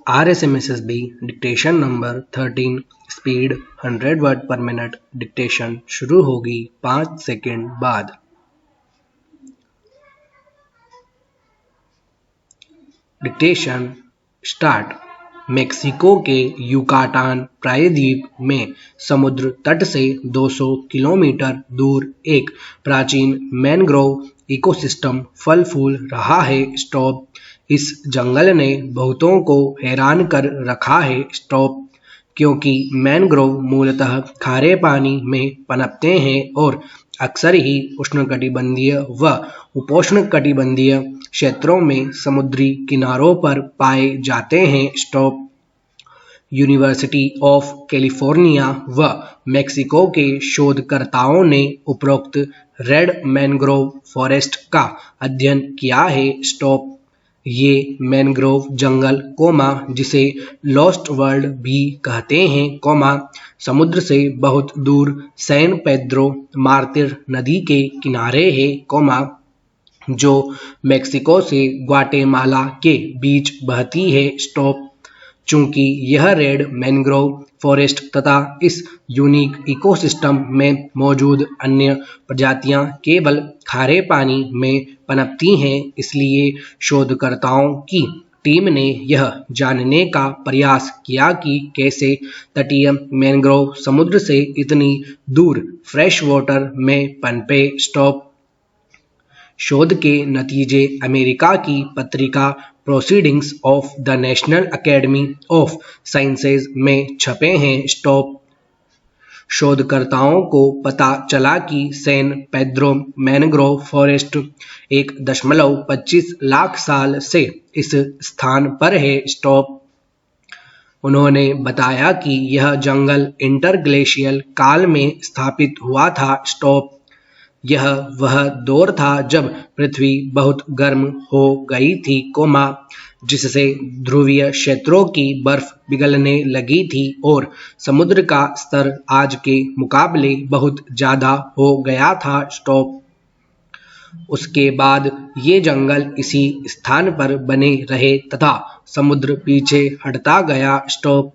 RSMSSB dictation number 13 speed 100 word पर minute. Dictation शुरू होगी 5 सेकंड बाद। Dictation start. मेक्सिको के युकाटान प्रायद्वीप में समुद्र तट से 200 किलोमीटर दूर एक प्राचीन मैंग्रोव इकोसिस्टम फल फूल रहा है। स्टॉप। इस जंगल ने बहुतों को हैरान कर रखा है। स्टॉप। क्योंकि मैंग्रोव मूलतः खारे पानी में पनपते हैं और अक्सर ही उष्णकटिबंधीय व उपोष्णकटिबंधीय क्षेत्रों में समुद्री किनारों पर पाए जाते हैं। स्टॉप। यूनिवर्सिटी ऑफ कैलिफोर्निया व मेक्सिको के शोधकर्ताओं ने उपरोक्त रेड मैंग्रोव फॉरेस्ट का अध्ययन किया है। स्टॉप। ये मैंग्रोव जंगल जिसे लॉस्ट वर्ल्ड भी कहते हैं समुद्र से बहुत दूर सैन पेड्रो मार्तिर नदी के किनारे है जो मेक्सिको से ग्वाटेमाला के बीच बहती है। स्टॉप। चूंकि यह रेड मैंग्रोव फॉरेस्ट तथा इस यूनिक इकोसिस्टम में मौजूद अन्य प्रजातियां केवल खारे पानी में पनपती हैं, इसलिए शोधकर्ताओं की टीम ने यह जानने का प्रयास किया कि कैसे तटीय मैंग्रोव समुद्र से इतनी दूर फ्रेश वाटर में पनपे। स्टॉप। शोध के नतीजे अमेरिका की पत्रिका Proceedings of the National Academy of Sciences में छपे हैं। स्टॉप। शोधकर्ताओं को पता चला कि San Pedro mangrove forest 1.25 lakh साल से इस स्थान पर है। स्टॉप। उन्होंने बताया कि यह जंगल इंटरग्लेशियल काल में स्थापित हुआ था। स्टॉप। यह वह दौर था जब पृथ्वी बहुत गर्म हो गई थी जिससे ध्रुवीय क्षेत्रों की बर्फ पिघलने लगी थी और समुद्र का स्तर आज के मुकाबले बहुत ज़्यादा हो गया था। स्टॉप। उसके बाद ये जंगल इसी स्थान पर बने रहे तथा समुद्र पीछे हटता गया। स्टॉप।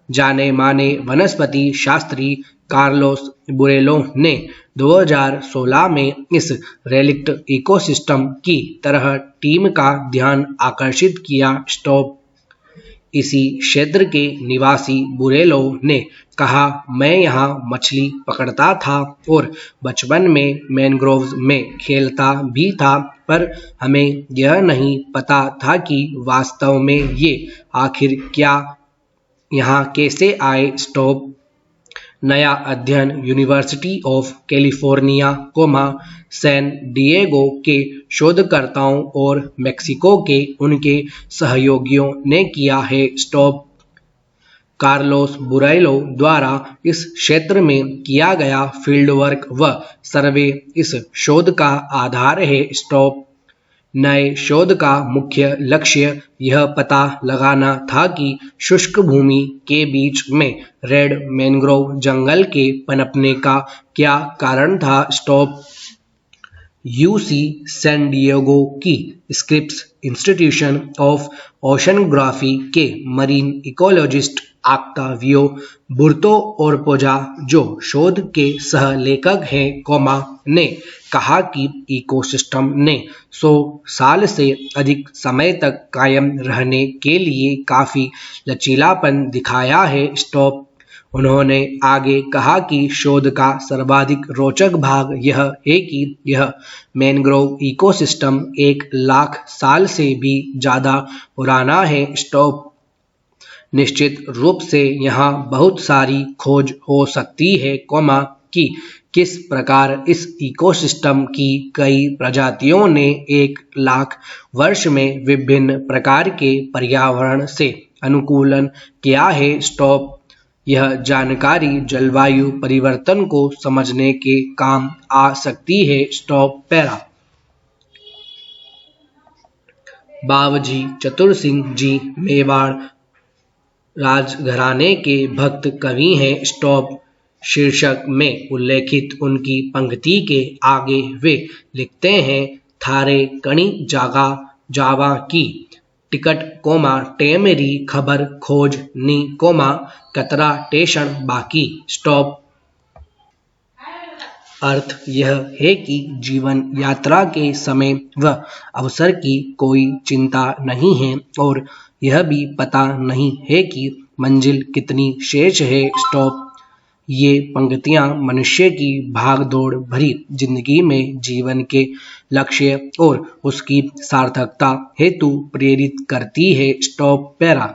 जाने माने वनस्पति शास्त्री कार्लोस बुरेलो ने 2016 में इस रेलिक्ट इकोसिस्टम की तरह टीम का ध्यान आकर्षित किया। स्टॉप। इसी क्षेत्र के निवासी बुरेलो ने कहा, मैं यहाँ मछली पकड़ता था और बचपन में मैंग्रोव्स में खेलता भी था, पर हमें यह नहीं पता था कि वास्तव में ये आखिर यहाँ कैसे आए। स्टॉप। नया अध्ययन University of California San Diego के शोधकर्ताओं और मेक्सिको के उनके सहयोगियों ने किया है। स्टॉप। कार्लोस बुरेलो द्वारा इस क्षेत्र में किया गया फील्ड वर्क व सर्वे इस शोध का आधार है। स्टॉप। नए शोध का मुख्य लक्ष्य यह पता लगाना था कि शुष्क भूमि के बीच में रेड मैंग्रोव जंगल के पनपने का क्या कारण था। स्टॉप। यूसी सैन डिएगो की स्क्रिप्स इंस्टीट्यूशन ऑफ ओशनोग्राफी के मरीन इकोलॉजिस्ट ऑक्टावियो बुर्तो ओरपोजा, जो शोध के सह लेखक हैं ने कहा कि इकोसिस्टम ने 100 साल से अधिक समय तक कायम रहने के लिए काफ़ी लचीलापन दिखाया है। स्टॉप। उन्होंने आगे कहा कि शोध का सर्वाधिक रोचक भाग यह है कि यह मैंग्रोव इकोसिस्टम 1 लाख साल से भी ज़्यादा पुराना है। स्टॉप। निश्चित रूप से यहाँ बहुत सारी खोज हो सकती है कि किस प्रकार इस इकोसिस्टम की कई प्रजातियों ने 1 लाख वर्ष में विभिन्न प्रकार के पर्यावरण से अनुकूलन किया है। स्टॉप। यह जानकारी जलवायु परिवर्तन को समझने के काम आ सकती है। स्टॉप। पैरा। बावजी चतुर सिंह जी मेवाड़ राजघराने के भक्त कवि हैं। स्टॉप। शीर्षक में उल्लेखित उनकी पंक्ति के आगे वे लिखते हैं, थारे कणी जावा की टिकट कोमा टेमेरी खबर खोज नी कोमा कतरा टेशन बाकी स्टॉप। अर्थ यह है कि जीवन यात्रा के समय व अवसर की कोई चिंता नहीं है और यह भी पता नहीं है कि मंजिल कितनी शेष है स्टॉप। ये पंक्तियां मनुष्य की भागदौड़ भरी जिंदगी में जीवन के लक्ष्य और उसकी सार्थकता हेतु प्रेरित करती है स्टॉप पैरा।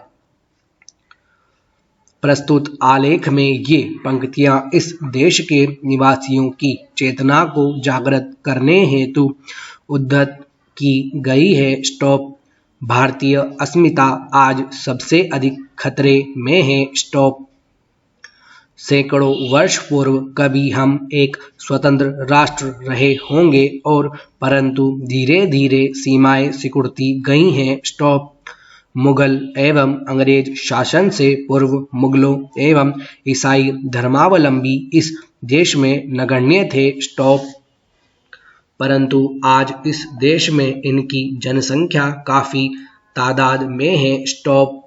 प्रस्तुत आलेख में ये पंक्तियां इस देश के निवासियों की चेतना को जागृत करने हेतु उद्धृत की गई है स्टॉप। भारतीय अस्मिता आज सबसे अधिक खतरे में है स्टॉप। सैकड़ों वर्ष पूर्व कभी हम एक स्वतंत्र राष्ट्र रहे होंगे और परंतु धीरे धीरे सीमाएं सिकुड़ती गई हैं स्टॉप। मुगल एवं अंग्रेज शासन से पूर्व मुगलों एवं ईसाई धर्मावलंबी इस देश में नगण्य थे स्टॉप। परंतु आज इस देश में इनकी जनसंख्या काफी तादाद में है स्टॉप।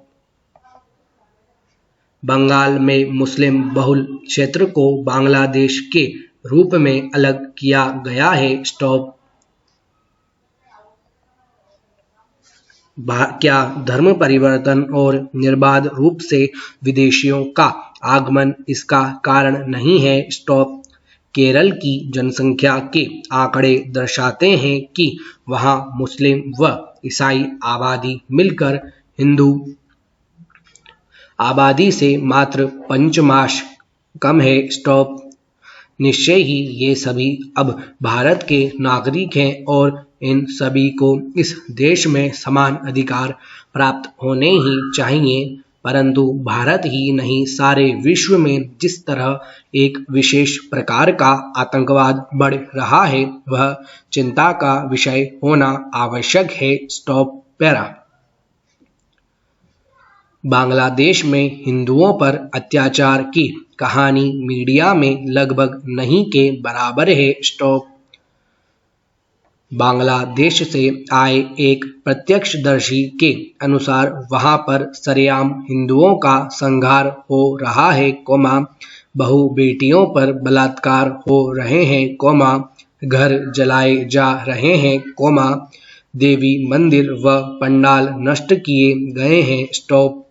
बंगाल में मुस्लिम बहुल क्षेत्र को बांग्लादेश के रूप में अलग किया गया है स्टॉप। क्या धर्म परिवर्तन और निर्बाध रूप से विदेशियों का आगमन इसका कारण नहीं है स्टॉप। केरल की जनसंख्या के आंकड़े दर्शाते हैं कि वहां मुस्लिम व ईसाई आबादी मिलकर हिंदू आबादी से मात्र पंचमाश कम है स्टॉप। निश्चय ही ये सभी अब भारत के नागरिक हैं और इन सभी को इस देश में समान अधिकार प्राप्त होने ही चाहिए। परंतु भारत ही नहीं सारे विश्व में जिस तरह एक विशेष प्रकार का आतंकवाद बढ़ रहा है वह चिंता का विषय होना आवश्यक है स्टॉप पैरा। बांग्लादेश में हिंदुओं पर अत्याचार की कहानी मीडिया में लगभग नहीं के बराबर है स्टॉप। बांग्लादेश से आए एक प्रत्यक्षदर्शी के अनुसार वहां पर सरेआम हिंदुओं का संहार हो रहा है कोमा बहु बेटियों पर बलात्कार हो रहे हैं कोमा घर जलाए जा रहे हैं कोमा देवी मंदिर व पंडाल नष्ट किए गए हैं स्टॉप।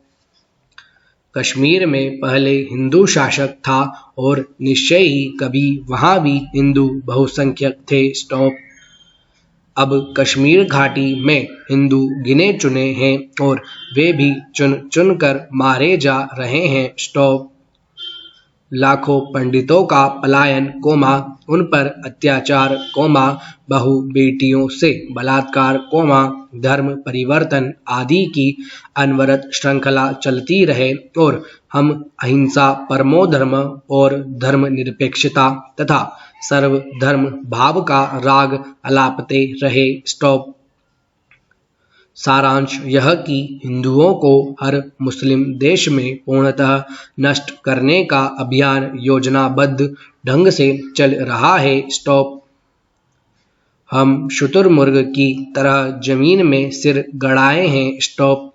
कश्मीर में पहले हिंदू शासक था और निश्चय ही कभी वहां भी हिंदू बहुसंख्यक थे स्टॉप। अब कश्मीर घाटी में हिंदू गिने चुने हैं और वे भी चुन चुन कर मारे जा रहे हैं स्टॉप। लाखों पंडितों का पलायन कोमा उन पर अत्याचार कोमा बहु बेटियों से बलात्कार कोमा धर्म परिवर्तन आदि की अनवरत श्रृंखला चलती रहे और हम अहिंसा परमो धर्म और धर्मनिरपेक्षता तथा सर्वधर्म भाव का राग अलापते रहे स्टॉप। सारांश यह कि हिंदुओं को हर मुस्लिम देश में पूर्णतः नष्ट करने का अभियान योजनाबद्ध ढंग से चल रहा है स्टॉप। हम शुतुरमुर्ग की तरह जमीन में सिर गड़ाए हैं स्टॉप।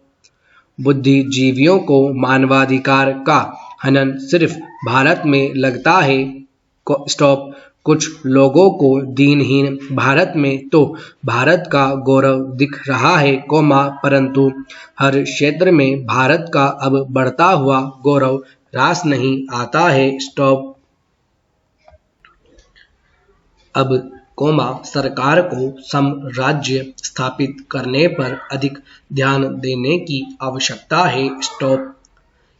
बुद्धिजीवियों को मानवाधिकार का हनन सिर्फ भारत में लगता है स्टॉप। कुछ लोगों को दीनहीन भारत में तो भारत का गौरव दिख रहा है कोमा परंतु हर क्षेत्र में भारत का अब बढ़ता हुआ गौरव रास नहीं आता है स्टॉप। अब कोमा सरकार को साम्राज्य स्थापित करने पर अधिक ध्यान देने की आवश्यकता है स्टॉप।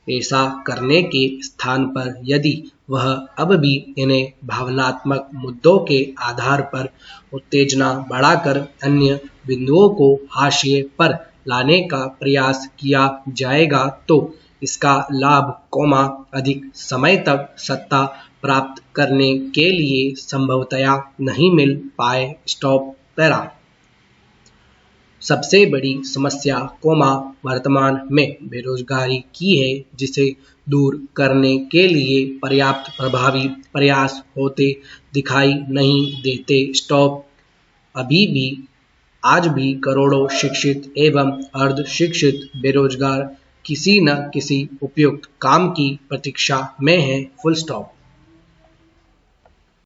ऐसा करने के स्थान पर यदि वह अब भी इन्हें भावनात्मक मुद्दों के आधार पर उत्तेजना बढ़ाकर अन्य बिंदुओं को हाशिए पर लाने का प्रयास किया जाएगा तो इसका लाभ कोमा अधिक समय तक सत्ता प्राप्त करने के लिए संभवतया नहीं मिल पाए स्टॉप पैरा। सबसे बड़ी समस्या कोमा वर्तमान में बेरोजगारी की है जिसे दूर करने के लिए पर्याप्त प्रभावी प्रयास होते दिखाई नहीं देते स्टॉप। अभी भी आज भी करोड़ों शिक्षित एवं अर्ध शिक्षित बेरोजगार किसी न किसी उपयुक्त काम की प्रतीक्षा में हैं। Full stop.